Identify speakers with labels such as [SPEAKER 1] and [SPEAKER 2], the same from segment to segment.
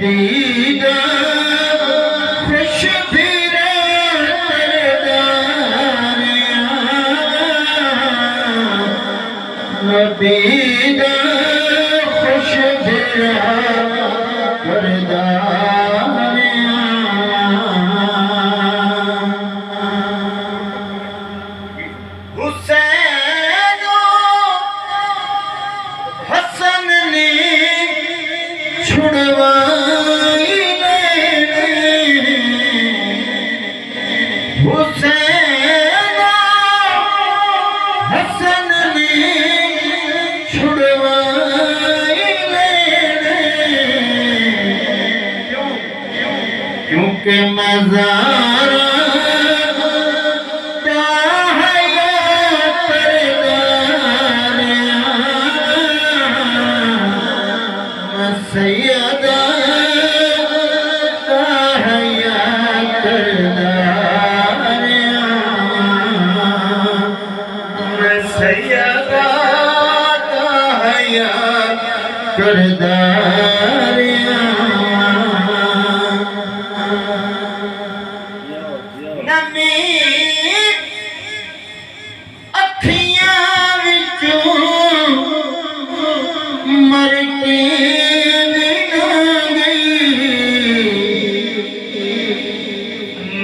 [SPEAKER 1] दीदा खुश फिरे नबीदा खुश फिरा हुसैन हसन ने छुड़वाई हुसैन हसन ने छुड़वाई क्योंकि मज़ारा सैयदा हया करदार सैयदा हया करदार नमी अखियां विचों मर के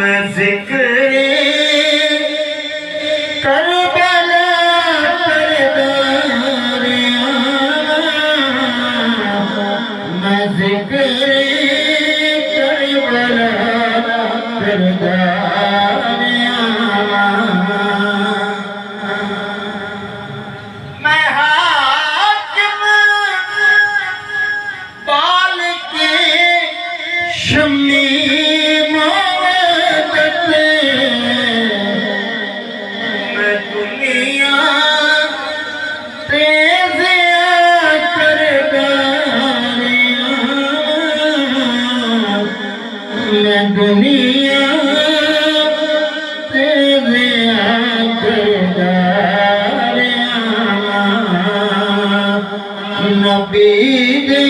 [SPEAKER 1] मैं जिक्र करबला करदार मैं जिक्र करबला करदार मैं हाकिम बाल के शम्मी दुनिया तेरे करदार नबी दे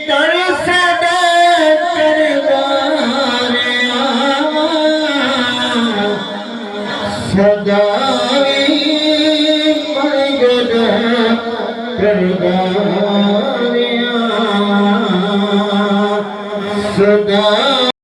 [SPEAKER 1] तर सदा करदार सदा करदार सदा